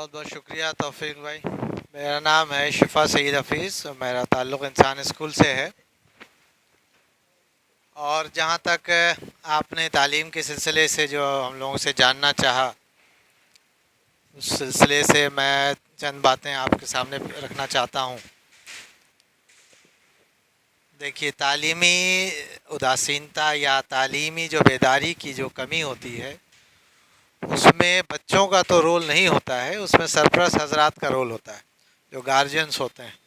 बहुत बहुत शुक्रिया तौफीक भाई। मेरा नाम है शिफा सईद हफीज़ और मेरा ताल्लुक़ इंसान स्कूल से है। और जहाँ तक आपने तालीम के सिलसिले से जो हम लोगों से जानना चाहा, उस सिलसिले से मैं चंद बातें आपके सामने रखना चाहता हूँ। देखिए, तालीमी उदासीनता या तालीमी जो बेदारी की जो कमी होती है, उसमें बच्चों का तो रोल नहीं होता है, उसमें सरपरस्त हजरात का रोल होता है, जो गार्जियंस होते हैं।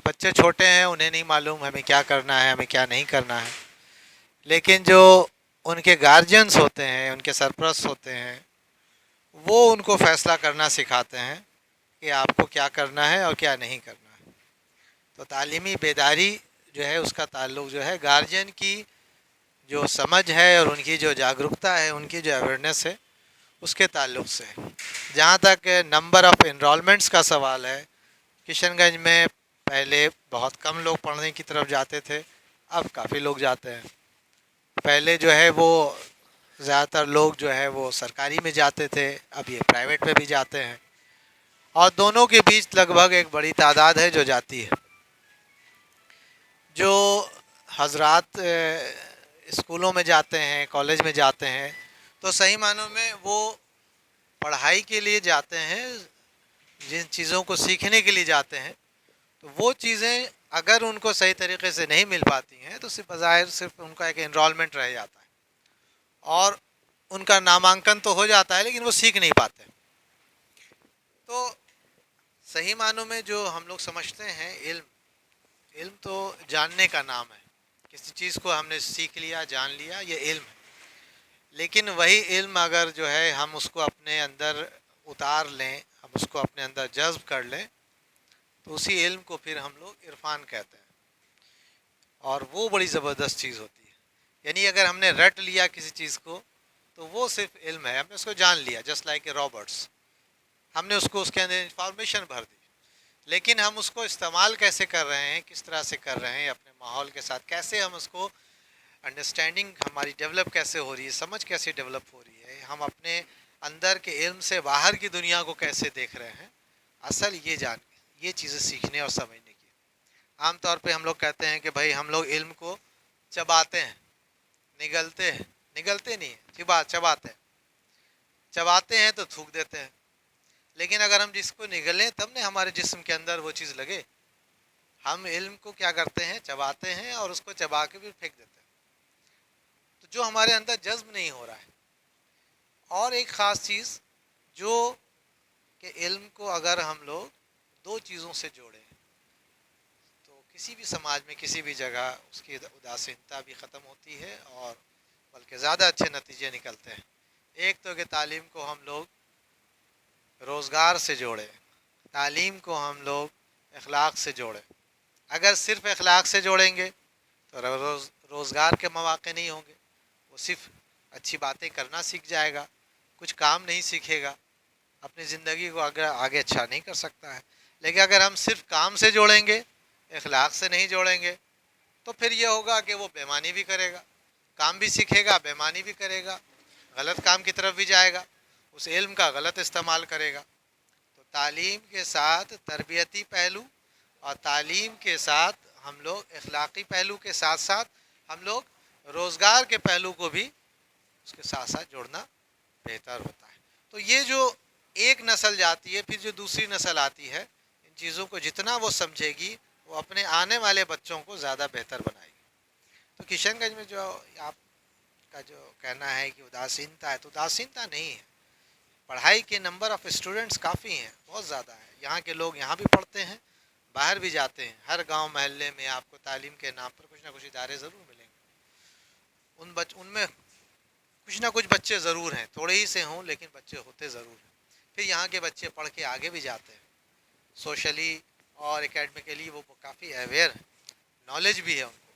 बच्चे छोटे हैं, उन्हें नहीं मालूम हमें क्या करना है, हमें क्या नहीं करना है। लेकिन जो उनके गार्जियंस होते हैं, उनके सरपरस्त होते हैं, वो उनको फ़ैसला करना सिखाते हैं कि आपको क्या करना है और क्या नहीं करना है। तो तालीमी बेदारी जो है, उसका ताल्लुक़ जो है गार्जियन की जो समझ है और उनकी जो जागरूकता है, उनकी जो अवेयरनेस है, उसके ताल्लुक़ से। जहाँ तक नंबर ऑफ़ इनरोलमेंट्स का सवाल है, किशनगंज में पहले बहुत कम लोग पढ़ने की तरफ जाते थे, अब काफ़ी लोग जाते हैं। पहले जो है वो ज़्यादातर लोग जो है वो सरकारी में जाते थे, अब ये प्राइवेट में भी जाते हैं, और दोनों के बीच लगभग एक बड़ी तादाद है जो जाती है। जो हजरात स्कूलों में जाते हैं, कॉलेज में जाते हैं, तो सही मानों में वो पढ़ाई के लिए जाते हैं, जिन चीज़ों को सीखने के लिए जाते हैं, तो वो चीज़ें अगर उनको सही तरीके से नहीं मिल पाती हैं तो सिर्फ बज़ाहिर सिर्फ उनका एक एनरोलमेंट रह जाता है और उनका नामांकन तो हो जाता है, लेकिन वो सीख नहीं पाते। तो सही मानों में जो हम लोग समझते हैं इल्म, इल्म तो जानने का नाम है। किसी चीज़ को हमने सीख लिया, जान लिया, ये इल्म है। लेकिन वही इल्म अगर जो है हम उसको अपने अंदर उतार लें, हम उसको अपने अंदर जज्ब कर लें, तो उसी इल्म को फिर हम लोग इरफान कहते हैं, और वो बड़ी ज़बरदस्त चीज़ होती है। यानी अगर हमने रट लिया किसी चीज़ को, तो वो सिर्फ इल्म है, हमने उसको जान लिया, जस्ट लाइक ए रॉबर्ट्स, हमने उसको उसके अंदर इंफॉर्मेशन भर दी। लेकिन हम उसको इस्तेमाल कैसे कर रहे हैं, किस तरह से कर रहे हैं अपने माहौल के साथ, कैसे हम उसको अंडरस्टैंडिंग हमारी डेवलप कैसे हो रही है, समझ कैसे डेवलप हो रही है, हम अपने अंदर के इल्म से बाहर की दुनिया को कैसे देख रहे हैं, असल ये चीज़ें सीखने और समझने की। आम तौर पे हम लोग कहते हैं कि भाई हम लोग इल्म को चबाते हैं, निगलते नहीं हैं, चबाते हैं। चबाते हैं तो थूक देते हैं, लेकिन अगर हम जिसको निगलें तब ने हमारे जिस्म के अंदर वो चीज़ लगे। हम इल्म को क्या करते हैं, चबाते हैं और उसको चबा के फिर फेंक देते हैं, तो जो हमारे अंदर जज्ब नहीं हो रहा है। और एक ख़ास चीज़ जो कि इल्म को अगर हम लोग दो चीज़ों से जोड़ें, तो किसी भी समाज में, किसी भी जगह उसकी उदासीनता भी ख़त्म होती है और बल्कि ज़्यादा अच्छे नतीजे निकलते हैं। एक तो कि तालीम को हम लोग रोज़गार से जोड़ें, तालीम को हम लोग अखलाक से जोड़ें। अगर सिर्फ़ अखलाक से जोड़ेंगे तो रोज़गार के मौक़े नहीं होंगे, वो सिर्फ अच्छी बातें करना सीख जाएगा, कुछ काम नहीं सीखेगा, अपनी ज़िंदगी को आगे अच्छा नहीं कर सकता है। लेकिन अगर हम सिर्फ काम से जोड़ेंगे, अखलाक से नहीं जोड़ेंगे, तो फिर ये होगा कि वो बेईमानी भी करेगा, काम भी सीखेगा, बेईमानी भी करेगा, गलत काम की तरफ भी जाएगा, उस इल्म का गलत इस्तेमाल करेगा। तो तालीम के साथ तरबियती पहलू और तालीम के साथ हम लोग अखलाकी पहलू के साथ साथ हम लोग रोज़गार के पहलू को भी उसके साथ साथ जोड़ना बेहतर होता है। तो ये जो एक नस्ल जाती है, फिर जो दूसरी नस्ल आती है, इन चीज़ों को जितना वो समझेगी, वो अपने आने वाले बच्चों को ज़्यादा बेहतर बनाएगी। तो किशनगंज में जो आपका जो कहना है कि उदासीनता है, तो उदासीनता नहीं है। पढ़ाई के नंबर ऑफ़ स्टूडेंट्स काफ़ी हैं, बहुत ज़्यादा है। यहाँ के लोग यहाँ भी पढ़ते हैं, बाहर भी जाते हैं। हर गांव महल्ले में आपको तालीम के नाम पर कुछ ना कुछ इदारे ज़रूर मिलेंगे। उनमें कुछ ना कुछ बच्चे ज़रूर हैं, थोड़े ही से हों लेकिन बच्चे होते ज़रूर हैं। फिर यहाँ के बच्चे पढ़ के आगे भी जाते हैं, सोशली और एकेडमिकली वो काफ़ी अवेयर हैं, नॉलेज भी है उनको।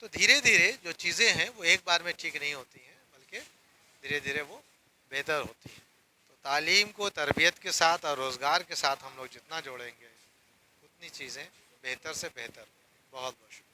तो धीरे धीरे जो चीज़ें हैं वो एक बार में ठीक नहीं होती हैं, बल्कि धीरे धीरे वो बेहतर होती हैं। तो तालीम को तरबियत के साथ और रोज़गार के साथ हम लोग जितना जोड़ेंगे, उतनी चीज़ें बेहतर से बेहतर। बहुत बहुत शुक्रिया।